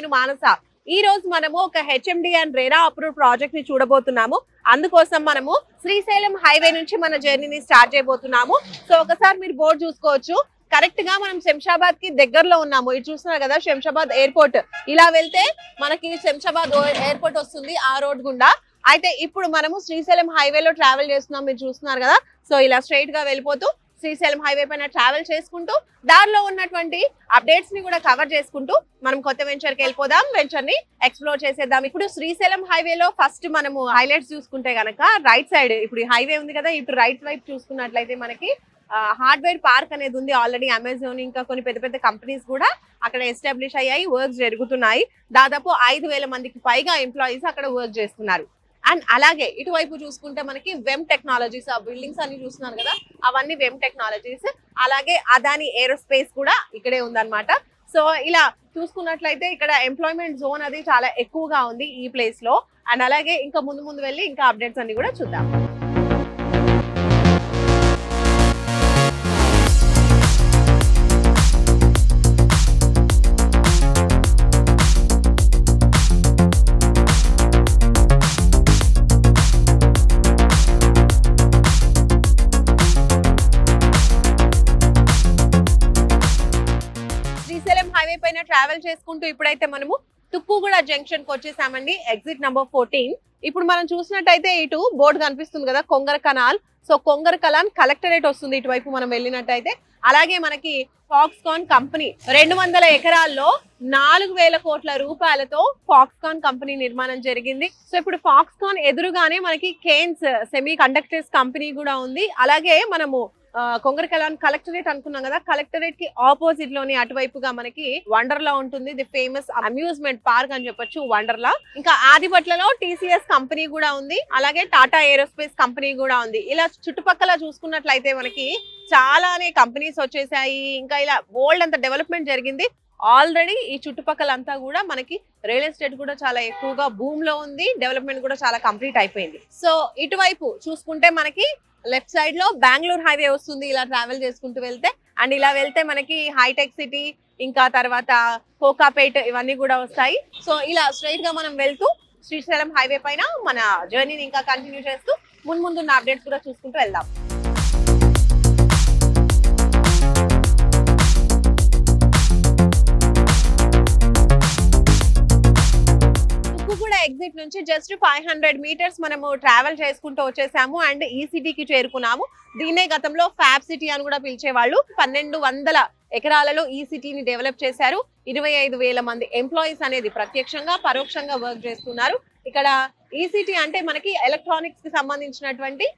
నేను మానస. ఈ రోజు మనము ఒక HMD and RERA approve project ని చూడబోతున్నాము. అందుకోసం మనము శ్రీశైలం హైవే నుంచి మన జర్నీని స్టార్ట్ చేయబోతున్నాము. సో ఒకసారి మీరు బోర్డు చూసుకోవచ్చు. కరెక్ట్ గా మనం శంషాబాద్ కి దగ్గరలో ఉన్నాము. ఇది చూస్తున్నారు కదా శంషాబాద్ ఎయిర్పోర్ట్. ఇలా వెళ్తే మనకి శంషాబాద్ ఎయిర్పోర్ట్ వస్తుంది ఆ రోడ్ గుండా. అయితే ఇప్పుడు మనము శ్రీశైలం హైవేలో ట్రావెల్ చేస్తున్నాం. మీరు చూస్తున్నారు కదా. సో ఇలా స్ట్రైట్ గా వెళ్ళిపోతూ శ్రీశైలం హైవే పైన ట్రావెల్ చేసుకుంటూ దారిలో ఉన్నటువంటి అప్డేట్స్ ని కూడా కవర్ చేసుకుంటూ మనం కొత్త వెంచర్ కి వెళ్ళిపోదాం. వెంచర్ ని ఎక్స్ప్లోర్ చేసేద్దాం. ఇప్పుడు శ్రీశైలం హైవేలో ఫస్ట్ మనము హైలైట్స్ చూసుకుంటే గనక రైట్ సైడ్ ఇప్పుడు హైవే ఉంది కదా, ఇటు రైట్ వైపు చూసుకున్నట్లయితే మనకి హార్డ్వేర్ పార్క్ అనేది ఉంది. ఆల్రెడీ అమెజాన్ ఇంకా కొన్ని పెద్ద పెద్ద కంపెనీస్ కూడా అక్కడ ఎస్టాబ్లిష్ అయ్యాయి, వర్క్స్ జరుగుతున్నాయి. దాదాపు 5,000 మందికి పైగా ఎంప్లాయీస్ అక్కడ వర్క్ చేస్తున్నారు. అండ్ అలాగే ఇటువైపు చూసుకుంటే మనకి వెమ్ టెక్నాలజీస్, ఆ బిల్డింగ్స్ అన్ని చూస్తున్నారు కదా, అవన్నీ వెమ్ టెక్నాలజీస్. అలాగే అదాని ఏరోస్పేస్ కూడా ఇక్కడే ఉందన్నమాట. సో ఇలా చూసుకున్నట్లయితే ఇక్కడ ఎంప్లాయ్మెంట్ జోన్ అది చాలా ఎక్కువగా ఉంది ఈ ప్లేస్ లో. అండ్ అలాగే ఇంకా ముందు ముందు వెళ్ళి ఇంకా అప్డేట్స్ అన్ని కూడా చూద్దాం. ట్రావెల్ చేసుకుంటూ ఇప్పుడైతే మనము తుక్కుగూడ జంక్షన్ కి వచ్చేసామండి. Exit number 14. ఇప్పుడు మనం చూసినట్టయితే ఇటు బోర్డు కనిపిస్తుంది కదా, Kongara canal. So Kongara Kalan collectorate వస్తుంది ఇటువైపు మనం వెళ్ళినట్టయితే. అలాగే మనకి ఫాక్స్కాన్ కంపెనీ 200 ఎకరాల్లో 4,000 కోట్ల రూపాయలతో ఫాక్స్కాన్ కంపెనీ నిర్మాణం జరిగింది. సో ఇప్పుడు ఫాక్స్కాన్ ఎదురుగానే మనకి కేన్స్ సెమీ కండక్టర్స్ కంపెనీ కూడా ఉంది. అలాగే మనము కొంగర కలాన్ కలెక్టరేట్ అనుకున్నాం కదా, కలెక్టరేట్ కి ఆపోజిట్ లోని అటువైపుగా మనకి వండర్లా ఉంటుంది. ది ఫేమస్ అమ్యూజ్మెంట్ పార్క్ అని చెప్పొచ్చు వండర్లా. ఇంకా ఆదిపట్లలో టీసీఎస్ కంపెనీ కూడా ఉంది. అలాగే టాటా ఏరోస్పేస్ కంపెనీ కూడా ఉంది. ఇలా చుట్టుపక్కల చూసుకున్నట్లయితే మనకి చాలానే కంపెనీస్ వచ్చేసాయి. ఇంకా ఇలా బోల్డ్ అంత డెవలప్మెంట్ జరిగింది. ఆల్రెడీ ఈ చుట్టుపక్కల అంతా కూడా మనకి రియల్ ఎస్టేట్ కూడా చాలా ఎక్కువగా భూమ్ లో ఉంది. డెవలప్మెంట్ కూడా చాలా కంప్లీట్ అయిపోయింది. సో ఇటువైపు చూసుకుంటే మనకి లెఫ్ట్ సైడ్ లో బెంగళూరు హైవే వస్తుంది. ఇలా ట్రావెల్ చేసుకుంటూ వెళ్తే అండ్ ఇలా వెళ్తే మనకి హైటెక్ సిటీ ఇంకా తర్వాత కోకాపేట్ ఇవన్నీ కూడా వస్తాయి. సో ఇలా స్ట్రైట్ గా మనం వెళ్తూ శ్రీశైలం హైవే పైన మన జర్నీని ఇంకా కంటిన్యూ చేస్తూ ముందున్న అప్డేట్స్ కూడా చూసుకుంటూ వెళ్దాం. ఎగ్జిట్ నుంచి జస్ట్ 500 మీటర్స్ మనము ట్రావెల్ చేసుకుంటూ వచ్చేసాము అండ్ ఈ సిటీకి చేరుకున్నాము. దీనే గతంలో ఫ్యాబ్ సిటీ అని కూడా పిలిచేవాళ్ళు. 1,200 ఎకరాలలో ఈ సిటీని డెవలప్ చేశారు. 25,000 మంది ఎంప్లాయీస్ అనేది ప్రత్యక్షంగా పరోక్షంగా వర్క్ చేస్తున్నారు. ఇక్కడ ఈ సిటీ అంటే మనకి ఎలక్ట్రానిక్స్ కి సంబంధించినటువంటి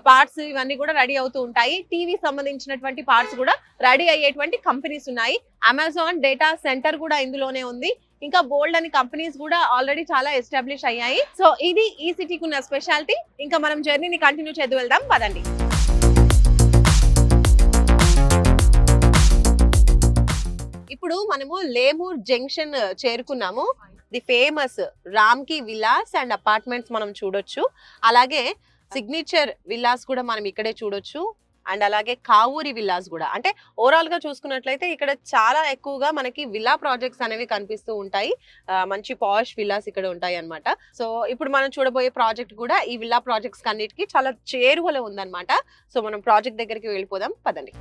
పార్ట్స్ ఇవన్నీ కూడా రెడీ అవుతూ ఉంటాయి. టీవీ సంబంధించినటువంటి పార్ట్స్ కూడా రెడీ అయ్యేటువంటి కంపెనీస్ ఉన్నాయి. అమెజాన్ డేటా సెంటర్ కూడా ఇందులోనే ఉంది. ఇంకా బోల్డ్ అని కంపెనీస్ కూడా ఆల్రెడీ చాలా ఎస్టాబ్లిష్ అయ్యాయి. సో ఇది ఈ సిటీకి ఉన్న స్పెషాలిటీ. ఇంకా మనం జర్నీని కంటిన్యూ చేద్దు వెళ్దాం పదండి. ఇప్పుడు మనము లేమూర్ జంక్షన్ చేరుకున్నాము. ది ఫేమస్ రామ్కి విలాస్ అండ్ అపార్ట్మెంట్స్ మనం చూడొచ్చు. అలాగే సిగ్నేచర్ విల్లాస్ కూడా మనం ఇక్కడే చూడొచ్చు. అండ్ అలాగే కావూరి విల్లాస్ కూడా. అంటే ఓవరాల్ గా చూసుకున్నట్లయితే ఇక్కడ చాలా ఎక్కువగా మనకి విల్లా ప్రాజెక్ట్స్ అనేవి కనిపిస్తూ ఉంటాయి. మంచి పాష్ విల్లాస్ ఇక్కడ ఉంటాయి అన్నమాట. సో ఇప్పుడు మనం చూడబోయే ప్రాజెక్ట్ కూడా ఈ విల్లా ప్రాజెక్ట్స్ అన్నిటికీ చాలా చేరువలో ఉందన్నమాట. సో మనం ప్రాజెక్ట్ దగ్గరికి వెళ్ళిపోదాం పదండి.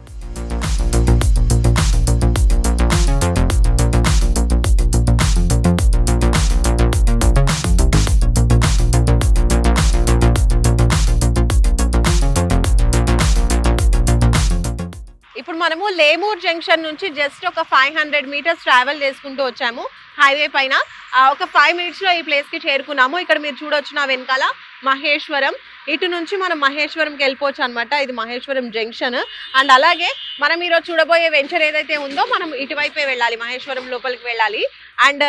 ఇప్పుడు మనము లేమూర్ జంక్షన్ నుంచి జస్ట్ ఒక 500 మీటర్స్ ట్రావెల్ చేసుకుంటూ వచ్చాము హైవే పైన. ఒక 5 మినిట్స్ లో ఈ ప్లేస్ కి చేరుకున్నాము. ఇక్కడ మీరు చూడొచ్చు నా వెనకాల మహేశ్వరం. ఇటు నుంచి మనం మహేశ్వరంకి వెళ్ళిపోవచ్చు అనమాట. ఇది మహేశ్వరం జంక్షన్. అండ్ అలాగే మనం ఈరోజు చూడబోయే వెంచర్ ఏదైతే ఉందో మనం ఇటువైపే వెళ్ళాలి, మహేశ్వరం లోపలికి వెళ్ళాలి. అండ్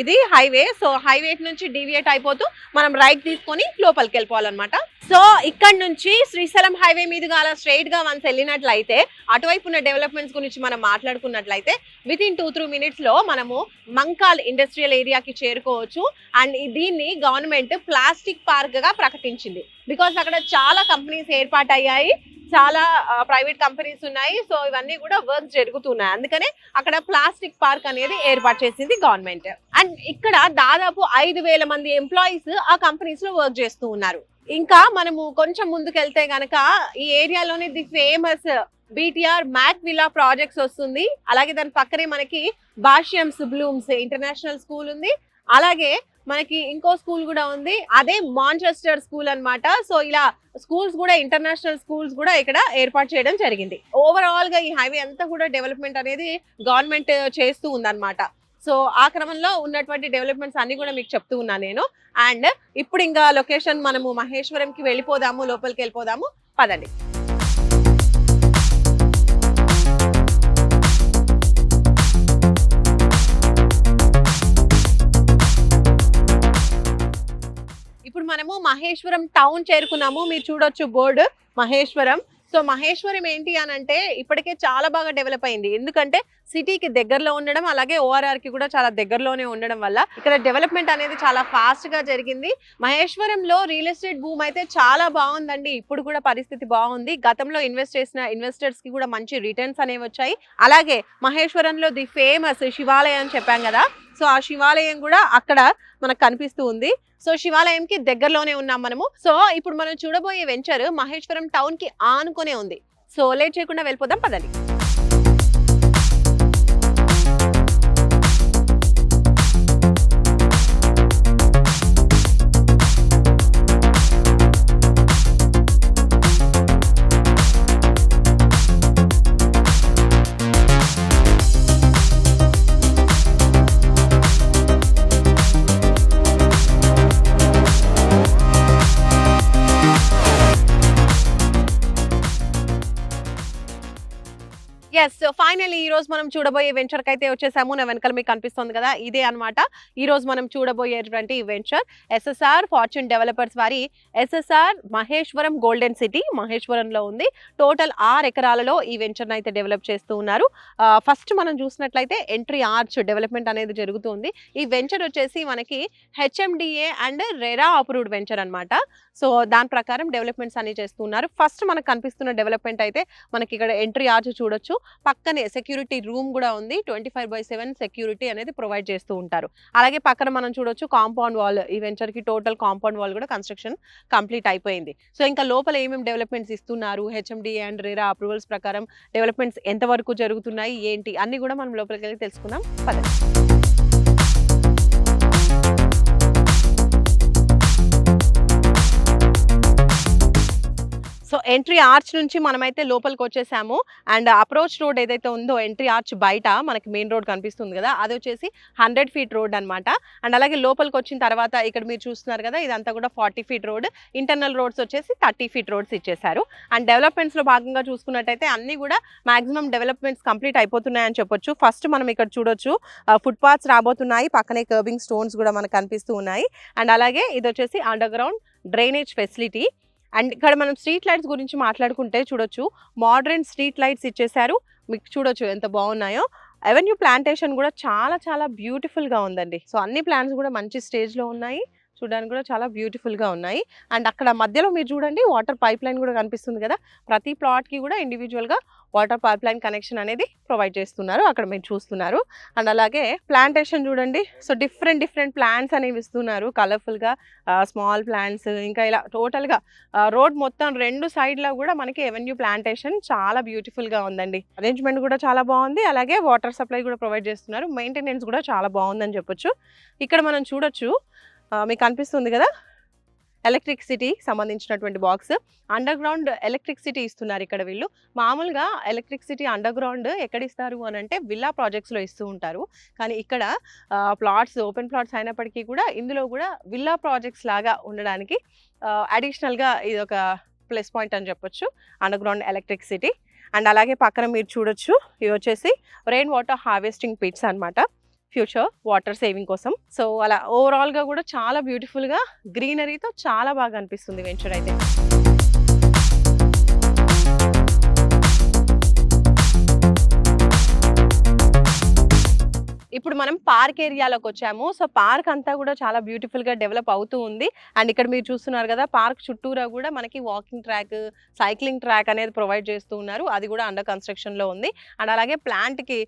ఇది హైవే. సో హైవే నుంచి డీవియేట్ అయిపోతూ మనం రైట్ తీసుకొని లోపలికి వెళ్ళిపోవాలన్నమాట. సో ఇక్కడ నుంచి శ్రీశైలం హైవే మీదుగా అలా స్ట్రైట్ గా వన్స్ వెళ్ళినట్లయితే అటువైపు ఉన్న డెవలప్మెంట్స్ గురించి మనం మాట్లాడుకున్నట్లయితే వితిన్ 2-3 మినిట్స్ లో మనము మంకాల్ ఇండస్ట్రియల్ ఏరియాకి చేరుకోవచ్చు. అండ్ దీన్ని గవర్నమెంట్ ప్లాస్టిక్ పార్క్ గా ప్రకటించింది. బికాస్ అక్కడ చాలా కంపెనీస్ ఏర్పాటయ్యాయి. చాలా ప్రైవేట్ కంపెనీస్ ఉన్నాయి. సో ఇవన్నీ కూడా వర్క్ జరుగుతున్నాయి. అందుకనే అక్కడ ప్లాస్టిక్ పార్క్ అనేది ఏర్పాటు చేసింది గవర్నమెంట్. అండ్ ఇక్కడ దాదాపు 5,000 మంది ఎంప్లాయీస్ ఆ కంపెనీస్ లో వర్క్ చేస్తూ ఉన్నారు. ఇంకా మనము కొంచెం ముందుకెళ్తే గనక ఈ ఏరియాలోని the famous BTR Mac villa projects వస్తుంది. అలాగే దాని పక్కనే మనకి భాష్యంస్ బ్లూమ్స్ ఇంటర్నేషనల్ స్కూల్ ఉంది. అలాగే మనకి ఇంకో స్కూల్ కూడా ఉంది, అదే మాంచెస్టర్ స్కూల్ అన్నమాట. సో ఇలా స్కూల్స్ కూడా ఇంటర్నేషనల్ స్కూల్స్ కూడా ఇక్కడ ఏర్పాటు చేయడం జరిగింది. ఓవరాల్ గా ఈ హైవే అంతా కూడా డెవలప్మెంట్ అనేది గవర్నమెంట్ చేస్తూ ఉందన్నమాట. సో ఆ క్రమంలో ఉన్నటువంటి డెవలప్మెంట్స్ అన్ని కూడా మీకు చెప్తూ ఉన్నాను నేను. అండ్ ఇప్పుడు ఇంకా లొకేషన్ మనము మహేశ్వరంకి వెళ్ళిపోదాము, లోపలికి వెళ్ళిపోదాము, పదండి. ఇప్పుడు మనము మహేశ్వరం టౌన్ చేరుకున్నాము. మీరు చూడొచ్చు బోర్డు మహేశ్వరం. సో మహేశ్వరం ఏంటి అని అంటే ఇప్పటికే చాలా బాగా డెవలప్ అయింది. ఎందుకంటే సిటీకి దగ్గరలో ఉండడం, అలాగే ORR కి కూడా చాలా దగ్గరలోనే ఉండడం వల్ల ఇక్కడ డెవలప్మెంట్ అనేది చాలా ఫాస్ట్ గా జరిగింది. మహేశ్వరంలో రియల్ ఎస్టేట్ భూమి అయితే చాలా బాగుందండి. ఇప్పుడు కూడా పరిస్థితి బాగుంది. గతంలో ఇన్వెస్ట్ చేసిన ఇన్వెస్టర్స్ కి కూడా మంచి రిటర్న్స్ అనేవి వచ్చాయి. అలాగే మహేశ్వరంలో ది ఫేమస్ శివాలయం అని చెప్పాం కదా, సో ఆ శివాలయం కూడా అక్కడ మనకు కనిపిస్తూ ఉంది. సో శివాలయంకి దగ్గరలోనే ఉన్నాం మనము. సో ఇప్పుడు మనం చూడబోయే వెంచర్ మహేశ్వరం టౌన్ కి ఆనుకునే ఉంది. సో లేట్ చేయకుండా వెళ్ళిపోదాం, పదండి. ఎస్, ఫైనల్లీ ఈ రోజు మనం చూడబోయే వెంచర్ కి అయితే వచ్చేసాము. నా వెనకాల మీకు కనిపిస్తుంది కదా, ఇదే అన్నమాట ఈ రోజు మనం చూడబోయేటువంటి వెంచర్. SSR ఫార్చ్యూన్ డెవలపర్స్ వారి SSR మహేశ్వరం గోల్డెన్ సిటీ మహేశ్వరంలో ఉంది. టోటల్ 6 ఎకరాలలో ఈ వెంచర్ అయితే డెవలప్ చేస్తూ ఉన్నారు. ఫస్ట్ మనం చూసినట్లయితే ఎంట్రీ ఆర్చ్ డెవలప్మెంట్ అనేది జరుగుతుంది. ఈ వెంచర్ వచ్చేసి మనకి HMDA and RERA approved venture అన్నమాట. సో దాని ప్రకారం డెవలప్మెంట్స్ అన్ని చేస్తున్నారు. ఫస్ట్ మనకు కనిపిస్తున్న డెవలప్మెంట్ అయితే మనకి ఇక్కడ ఎంట్రీ ఆర్చ్ చూడొచ్చు. పక్కనే సెక్యూరిటీ రూమ్ కూడా ఉంది. 24/7 సెక్యూరిటీ అనేది ప్రొవైడ్ చేస్తూ ఉంటారు. అలాగే పక్కన మనం చూడొచ్చు కాంపౌండ్ వాల్. ఈ వెంచర్ కి టోటల్ కాంపౌండ్ వాల్ కూడా కన్స్ట్రక్షన్ కంప్లీట్ అయిపోయింది. సో ఇంకా లోపల ఏమేమి డెవలప్మెంట్స్ ఇస్తున్నారు, HMDA అండ్ రెరా అప్రూవల్స్ ప్రకారం డెవలప్మెంట్స్ ఎంత వరకు జరుగుతున్నాయి ఏంటి అన్ని కూడా మనం లోపలికి వెళ్ళి తెలుసుకుందాం, పదండి. సో ఎంట్రీ ఆర్చ్ నుంచి మనమైతే లోపలికి వచ్చేసాము. అండ్ అప్రోచ్ రోడ్ ఏదైతే ఉందో ఎంట్రీ ఆర్చ్ బయట మనకి మెయిన్ రోడ్ కనిపిస్తుంది కదా, అది వచ్చేసి 100 ఫీట్ రోడ్ అనమాట. అండ్ అలాగే లోపలికి వచ్చిన తర్వాత ఇక్కడ మీరు చూస్తున్నారు కదా, ఇదంతా కూడా 40 ఫీట్ రోడ్. ఇంటర్నల్ రోడ్స్ వచ్చేసి 30 ఫీట్ రోడ్స్ ఇచ్చేసారు. అండ్ డెవలప్మెంట్స్ లో భాగంగా చూసుకున్నట్టయితే అన్ని కూడా మాక్సిమం డెవలప్మెంట్స్ కంప్లీట్ అయిపోతున్నాయని చెప్పొచ్చు. ఫస్ట్ మనం ఇక్కడ చూడొచ్చు ఫుట్ పాత్స్ రాబోతున్నాయి. పక్కనే కర్బింగ్ స్టోన్స్ కూడా మనకు కనిపిస్తూ ఉన్నాయి. అండ్ అలాగే ఇది వచ్చేసి under ground drainage facility. And ఇక్కడ మనం స్ట్రీట్ లైట్స్ గురించి మాట్లాడుకుంటే చూడొచ్చు, మోడర్న్ స్ట్రీట్ లైట్స్ ఇచ్చేసారు. మీకు చూడొచ్చు ఎంత బాగున్నాయో. అవెన్యూ ప్లాంటేషన్ కూడా చాలా చాలా బ్యూటిఫుల్ గా ఉందండి. సో అన్ని ప్లాంట్స్ కూడా మంచి స్టేజ్ లో ఉన్నాయి, చూడడానికి కూడా చాలా బ్యూటిఫుల్ గా ఉన్నాయి. అండ్ అక్కడ మధ్యలో మీరు చూడండి వాటర్ పైప్ లైన్ కూడా కనిపిస్తుంది కదా, ప్రతి ప్లాట్ కి కూడా ఇండివిజువల్ గా వాటర్ పైప్ లైన్ కనెక్షన్ అనేది ప్రొవైడ్ చేస్తున్నారు, అక్కడ మీరు చూస్తున్నారు. అండ్ అలాగే ప్లాంటేషన్ చూడండి, సో డిఫరెంట్ ప్లాంట్స్ అనేవి ఇస్తున్నారు కలర్ఫుల్ గా, స్మాల్ ప్లాంట్స్. ఇంకా ఇలా టోటల్ గా రోడ్ మొత్తం 2 సైడ్లో కూడా మనకి ఎవెన్యూ ప్లాంటేషన్ చాలా బ్యూటిఫుల్ గా ఉందండి. అరేంజ్మెంట్ కూడా చాలా బాగుంది. అలాగే వాటర్ సప్లై కూడా ప్రొవైడ్ చేస్తున్నారు. మెయింటెనెన్స్ కూడా చాలా బాగుందని చెప్పొచ్చు. ఇక్కడ మనం చూడొచ్చు, మీకు అనిపిస్తుంది కదా ఎలక్ట్రిసిటీ సంబంధించినటువంటి బాక్స్. అండర్ గ్రౌండ్ ఎలక్ట్రిసిటీ ఇస్తున్నారు ఇక్కడ వీళ్ళు. మామూలుగా ఎలక్ట్రిసిటీ అండర్ గ్రౌండ్ ఎక్కడ ఇస్తారు అని అంటే విల్లా ప్రాజెక్ట్స్లో ఇస్తూ ఉంటారు. కానీ ఇక్కడ ప్లాట్స్ ఓపెన్ ప్లాట్స్ అయినప్పటికీ కూడా ఇందులో కూడా విల్లా ప్రాజెక్ట్స్ లాగా ఉండడానికి అడిషనల్గా ఇది ఒక ప్లస్ పాయింట్ అని చెప్పొచ్చు, అండర్ గ్రౌండ్ ఎలక్ట్రిసిటీ. అండ్ అలాగే పక్కన మీరు చూడొచ్చు, ఇవి వచ్చేసి రెయిన్ వాటర్ హార్వెస్టింగ్ పిట్స్ అన్నమాట, ఫ్యూచర్ వాటర్ సేవింగ్ కోసం. సో అలా ఓవరాల్ గా కూడా చాలా బ్యూటిఫుల్ గా గ్రీనరీతో చాలా బాగా అనిపిస్తుంది వెంచర్ అయితే. ఇప్పుడు మనం పార్క్ ఏరియాలోకి వచ్చాము. సో పార్క్ అంతా కూడా చాలా బ్యూటిఫుల్ గా డెవలప్ అవుతూ ఉంది. అండ్ ఇక్కడ మీరు చూస్తున్నారు కదా, పార్క్ చుట్టూరా కూడా మనకి వాకింగ్ ట్రాక్, సైక్లింగ్ ట్రాక్ అనేది ప్రొవైడ్ చేస్తూ ఉన్నారు. అది కూడా అండర్ కన్స్ట్రక్షన్ లో ఉంది. అండ్ అలాగే ప్లాంట్ కి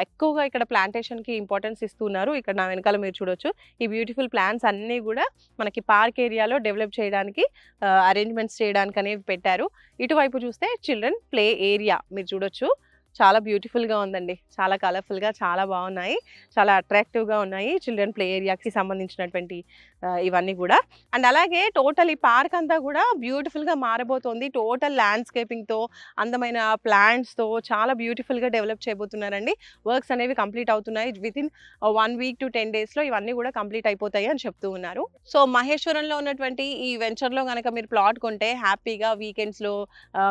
ఎక్కువగా ఇక్కడ ప్లాంటేషన్ కి ఇంపార్టెన్స్ ఇస్తున్నారు. ఇక్కడ నా వెనకాల మీరు చూడొచ్చు, ఈ బ్యూటిఫుల్ ప్లాంట్స్ అన్నీ కూడా మనకి పార్క్ ఏరియాలో డెవలప్ చేయడానికి అరేంజ్మెంట్స్ చేయడానికి అనేవి పెట్టారు. ఇటువైపు చూస్తే చిల్డ్రన్ ప్లే ఏరియా మీరు చూడొచ్చు, చాలా బ్యూటిఫుల్గా ఉందండి. చాలా కలర్ఫుల్గా చాలా బాగున్నాయి, చాలా అట్రాక్టివ్గా ఉన్నాయి చిల్డ్రన్ ప్లే ఏరియాకి సంబంధించినటువంటి ఇవన్నీ కూడా. అండ్ అలాగే టోటల్ ఈ పార్క్ అంతా కూడా బ్యూటిఫుల్గా మారబోతోంది. టోటల్ ల్యాండ్స్కేపింగ్తో, అందమైన ప్లాంట్స్తో చాలా బ్యూటిఫుల్గా డెవలప్ చేయబోతున్నారండి. వర్క్స్ అనేవి కంప్లీట్ అవుతున్నాయి. వితిన్ 1 వీక్ to 10 డేస్లో ఇవన్నీ కూడా కంప్లీట్ అయిపోతాయి అని చెప్తూ ఉన్నారు. సో మహేశ్వరంలో ఉన్నటువంటి ఈ వెంచర్లో కనుక మీరు ప్లాట్ కొంటే హ్యాపీగా వీకెండ్స్లో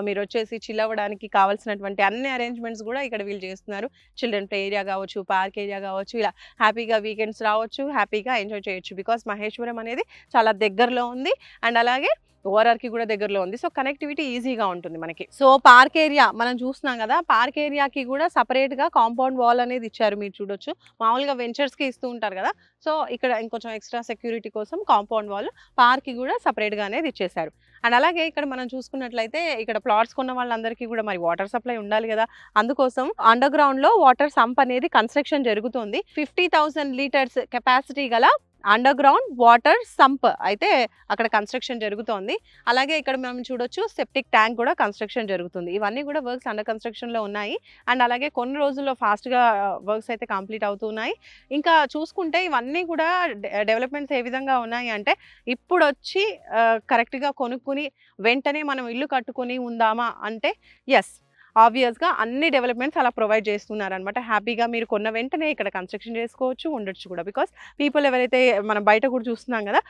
మీరు వచ్చేసి చిల్ అవ్వడానికి కావాల్సినటువంటి అన్ని అరేంజ్మెంట్స్ కూడా ఇక్కడ వీళ్ళు చేస్తున్నారు. చిల్డ్రన్ ప్లే ఏరియా కావచ్చు, పార్క్ ఏరియా కావచ్చు, ఇలా హ్యాపీగా వీకెండ్స్ రావచ్చు, హ్యాపీగా ఎంజాయ్ చేయొచ్చు. బికాస్ మహేశ్వరం అనేది చాలా దగ్గరలో ఉంది. అండ్ అలాగే ఓఆర్ఆర్కి కూడా దగ్గరలో ఉంది. సో కనెక్టివిటీ ఈజీగా ఉంటుంది మనకి. సో పార్క్ ఏరియా మనం చూస్తున్నాం కదా, పార్క్ ఏరియాకి కూడా సపరేట్గా కాంపౌండ్ వాల్ అనేది ఇచ్చారు. మీరు చూడొచ్చు, మామూలుగా వెంచర్స్కి ఇస్తూ ఉంటారు కదా, సో ఇక్కడ ఇంకొంచెం ఎక్స్ట్రా సెక్యూరిటీ కోసం కాంపౌండ్ వాల్ పార్క్కి కూడా సపరేట్గా అనేది ఇచ్చేశారు. అండ్ అలాగే ఇక్కడ మనం చూసుకున్నట్లయితే ఇక్కడ ప్లాట్స్ కొన్న వాళ్ళందరికీ కూడా మరి వాటర్ సప్లై ఉండాలి కదా, అందుకోసం అండర్ గ్రౌండ్ లో వాటర్ సంప్ అనేది కన్స్ట్రక్షన్ జరుగుతుంది. 50,000 లీటర్స్ కెపాసిటీ గల అండర్ గ్రౌండ్ వాటర్ సంప్ అయితే అక్కడ కన్స్ట్రక్షన్ జరుగుతోంది. అలాగే ఇక్కడ మనం చూడొచ్చు, సెప్టిక్ ట్యాంక్ కూడా కన్స్ట్రక్షన్ జరుగుతుంది. ఇవన్నీ కూడా వర్క్స్ అండర్ కన్స్ట్రక్షన్ లో ఉన్నాయి. అండ్ అలాగే కొన్ని రోజుల్లో ఫాస్ట్ గా వర్క్స్ అయితే కంప్లీట్ అవుతున్నాయి. ఇంకా చూసుకుంటే ఇవన్నీ కూడా డెవలప్మెంట్స్ ఏ విధంగా ఉన్నాయి అంటే, ఇప్పుడు వచ్చి కరెక్ట్ గా కొనుక్కుని వెంటనే మనం ఇల్లు కట్టుకుని ఉందామా అంటే ఎస్, ఆబ్వియస్గా అన్ని డెవలప్మెంట్స్ అలా ప్రొవైడ్ చేస్తున్నారనమాట. హ్యాపీగా మీరు కొన్న వెంటనే ఇక్కడ కన్స్ట్రక్షన్ చేసుకోవచ్చు, ఉండొచ్చు కూడా. బికాస్ పీపుల్ ఎవరైతే మనం బయట కూడా చూస్తున్నాం కదా,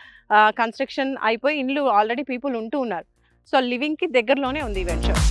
కన్స్ట్రక్షన్ అయిపోయి ఇండ్లు ఆల్రెడీ పీపుల్ ఉంటూ ఉన్నారు. సో లివింగ్కి దగ్గరలోనే ఉంది ఈ వెంచర్.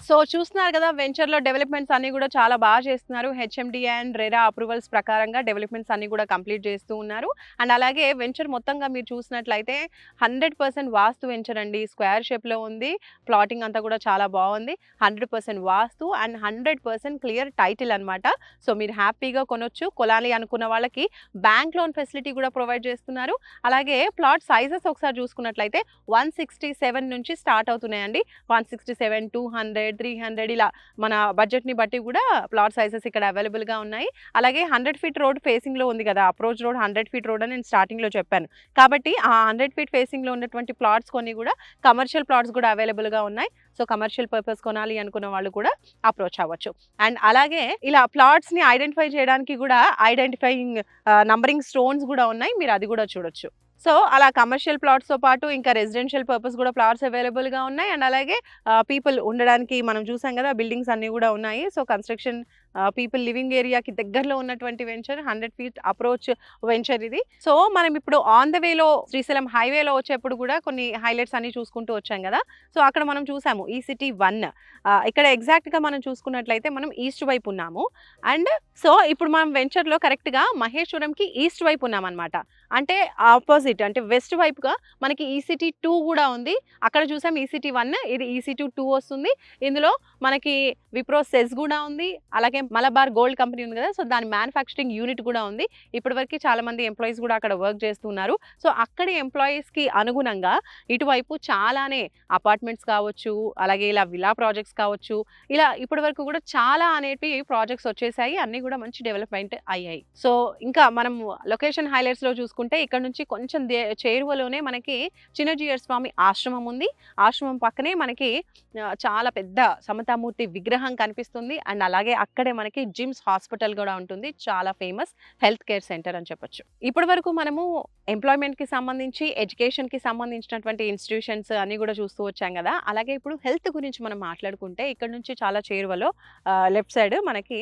సో చూస్తున్నారు కదా, వెంచర్లో డెవలప్మెంట్స్ అన్ని కూడా చాలా బాగా చేస్తున్నారు. హెచ్ఎండి అండ్ రెరా అప్రూవల్స్ ప్రకారంగా డెవలప్మెంట్స్ అన్ని కూడా కంప్లీట్ చేస్తూ ఉన్నారు. అండ్ అలాగే వెంచర్ మొత్తంగా మీరు చూసినట్లయితే 100% వాస్తు వెంచర్ అండి. స్క్వేర్ షేప్లో ఉంది, ప్లాటింగ్ అంతా కూడా చాలా బాగుంది. 100% వాస్తు అండ్ 100% క్లియర్ టైటిల్ అనమాట. సో మీరు హ్యాపీగా కొనొచ్చు. కొనాలి అనుకున్న వాళ్ళకి బ్యాంక్ లోన్ ఫెసిలిటీ కూడా ప్రొవైడ్ చేస్తున్నారు. అలాగే ప్లాట్ సైజెస్ ఒకసారి చూసుకున్నట్లయితే 167 నుంచి స్టార్ట్ అవుతున్నాయండి. 167, 200, 300 ఇలా మన బడ్జెట్ని బట్టి కూడా ప్లాట్ సైజెస్ ఇక్కడ అవైలబుల్గా ఉన్నాయి. అలాగే 100 ఫీట్ రోడ్ ఫేసింగ్లో ఉంది కదా, అప్రోచ్ రోడ్ 100 ఫీట్ రోడ్ అని నేను స్టార్టింగ్లో చెప్పాను. కాబట్టి ఆ 100 ఫీట్ ఫేసింగ్లో ఉన్నటువంటి ప్లాట్స్ కొన్ని కూడా కమర్షియల్ ప్లాట్స్ కూడా అవైలబుల్గా ఉన్నాయి. సో కమర్షియల్ పర్పస్ కొనాలి అనుకున్న వాళ్ళు కూడా అప్రోచ్ అవ్వచ్చు. అండ్ అలాగే ఇలా ప్లాట్స్ని ఐడెంటిఫై చేయడానికి కూడా ఐడెంటిఫైయింగ్ నంబరింగ్ స్టోన్స్ కూడా ఉన్నాయి, మీరు అది కూడా చూడొచ్చు. సో అలా కమర్షియల్ ప్లాట్స్తో పాటు ఇంకా రెసిడెన్షియల్ పర్పస్ కూడా ప్లాట్స్ అవైలబుల్గా ఉన్నాయి. అండ్ అలాగే పీపుల్ ఉండడానికి మనం చూసాం కదా, బిల్డింగ్స్ అన్నీ కూడా ఉన్నాయి. సో కన్స్ట్రక్షన్ పీపుల్ లివింగ్ ఏరియాకి దగ్గరలో ఉన్నటువంటి వెంచర్, 100 ఫీట్ అప్రోచ్ వెంచర్ ఇది. సో మనం ఇప్పుడు ఆన్ ద వేలో శ్రీశైలం హైవేలో వచ్చేప్పుడు కూడా కొన్ని హైలైట్స్ అన్ని చూసుకుంటూ వచ్చాం కదా. సో అక్కడ మనం చూసాము ఈ సిటీ 1. ఇక్కడ ఎగ్జాక్ట్గా మనం చూసుకున్నట్లయితే మనం ఈస్ట్ వైపు ఉన్నాము. అండ్ సో ఇప్పుడు మనం వెంచర్లో కరెక్ట్గా మహేశ్వరంకి ఈస్ట్ వైపు ఉన్నామన్నమాట. అంటే ఆపోజిట్, అంటే వెస్ట్ వైపుగా మనకి ఈసిటీ 2 కూడా ఉంది. అక్కడ చూసాం ఈసిటీ 1, ఇది ఈసిటీ 2 వస్తుంది. ఇందులో మనకి విప్రో సెస్ కూడా ఉంది. అలాగే మలబార్ గోల్డ్ కంపెనీ ఉంది కదా, సో దాని మ్యానుఫ్యాక్చరింగ్ యూనిట్ కూడా ఉంది. ఇప్పటివరకు చాలా మంది ఎంప్లాయీస్ కూడా అక్కడ వర్క్ చేస్తున్నారు. సో అక్కడి ఎంప్లాయీస్కి అనుగుణంగా ఇటువైపు చాలానే అపార్ట్మెంట్స్ కావచ్చు, అలాగే ఇలా విలా ప్రాజెక్ట్స్ కావచ్చు, ఇలా ఇప్పటి వరకు కూడా చాలా అనేవి ప్రాజెక్ట్స్ వచ్చేసాయి. అన్నీ కూడా మంచి డెవలప్మెంట్ అయ్యాయి. సో ఇంకా మనం లొకేషన్ హైలైట్స్లో చూసుకుంటే ఇక్కడ నుంచి కొంచెం చేరువలోనే మనకి చిన్నజీయర్ స్వామి ఆశ్రమం ఉంది. ఆశ్రమం పక్కనే మనకి చాలా పెద్ద సమతామూర్తి విగ్రహం కనిపిస్తుంది. అండ్ అలాగే అక్కడే మనకి జిమ్స్ హాస్పిటల్ కూడా ఉంటుంది, చాలా ఫేమస్ హెల్త్ కేర్ సెంటర్ అని చెప్పొచ్చు. ఇప్పటి వరకు మనము ఎంప్లాయ్మెంట్కి సంబంధించి, ఎడ్యుకేషన్కి సంబంధించినటువంటి ఇన్స్టిట్యూషన్స్ అన్ని కూడా చూస్తూ వచ్చాం కదా. అలాగే ఇప్పుడు హెల్త్ గురించి మనం మాట్లాడుకుంటే ఇక్కడ నుంచి చాలా చేరువలో లెఫ్ట్ సైడ్ మనకి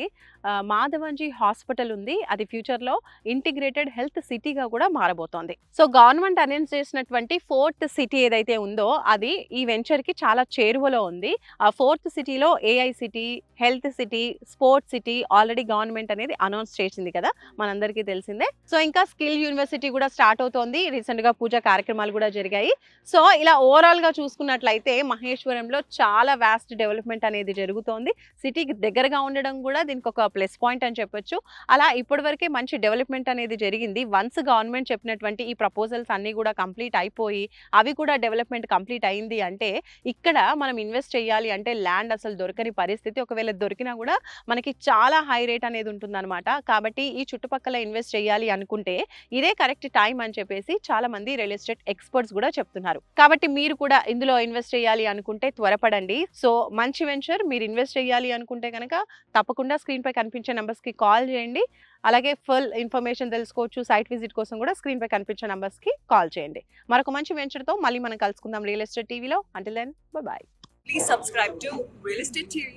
మాధవంజీ హాస్పిటల్ ఉంది. అది ఫ్యూచర్లో ఇంటిగ్రేటెడ్ హెల్త్ సిటీగా కూడా మారబోతోంది. సో గవర్నమెంట్ అనౌన్స్ చేసినటువంటి 4th సిటీ ఏదైతే ఉందో అది ఈ వెంచర్కి చాలా చేరువలో ఉంది. ఆ 4th సిటీలో AI city, health city, sports smart city already government అనేది అనౌన్స్ చేసింది కదా, మనందరికీ తెలిసిందే. సో ఇంకా స్కిల్ యూనివర్సిటీ కూడా స్టార్ట్ అవుతోంది, రీసెంట్ గా పూజా కార్యక్రమాలు కూడా జరిగాయి. సో ఇలా ఓవరాల్ గా చూసుకున్నట్లయితే మహేశ్వరంలో చాలా వాస్ట్ డెవలప్మెంట్ అనేది జరుగుతోంది. సిటీకి దగ్గరగా ఉండడం కూడా దీనికి ఒక ప్లస్ పాయింట్ అని చెప్పొచ్చు. అలా ఇప్పటివరకే మంచి డెవలప్మెంట్ అనేది జరిగింది. వన్స్ గవర్నమెంట్ చెప్పినటువంటి ఈ ప్రపోజల్స్ అన్ని కూడా కంప్లీట్ అయిపోయి అవి కూడా డెవలప్మెంట్ కంప్లీట్ అయింది అంటే ఇక్కడ మనం ఇన్వెస్ట్ చేయాలి అంటే ల్యాండ్ అసలు దొరకని పరిస్థితి. ఒకవేళ దొరికినా కూడా మనకి చాలా హై రేట్ అనేది ఉంటుందన్నమాట. కాబట్టి ఈ చుట్టుపక్కల ఇన్వెస్ట్ చేయాలి అనుకుంటే ఇదే కరెక్ట్ టైం అని చెప్పేసి చాలా మంది రియల్ ఎస్టేట్ ఎక్స్పర్ట్స్ కూడా చెప్తున్నారు. కాబట్టి మీరు కూడా ఇందులో ఇన్వెస్ట్ చేయాలి అనుకుంటే త్వరపడండి. సో మంచి వెంచర్, మీరు ఇన్వెస్ట్ చేయాలి అనుకుంటే కనుక తప్పకుండా స్క్రీన్ పై కనిపించే నంబర్స్ కి కాల్ చేయండి. అలాగే ఫుల్ ఇన్ఫర్మేషన్ తెలుసుకోవచ్చు, సైట్ విజిట్ కోసం కూడా స్క్రీన్ పై కనిపించే నంబర్స్ కి కాల్ చేయండి. మరొక మంచి వెంచర్ తో మళ్ళీ మనం కలుసుకుందాం రియల్ ఎస్టేట్ టీవీలో. Until then bye bye. Please subscribe to Real Estate TV.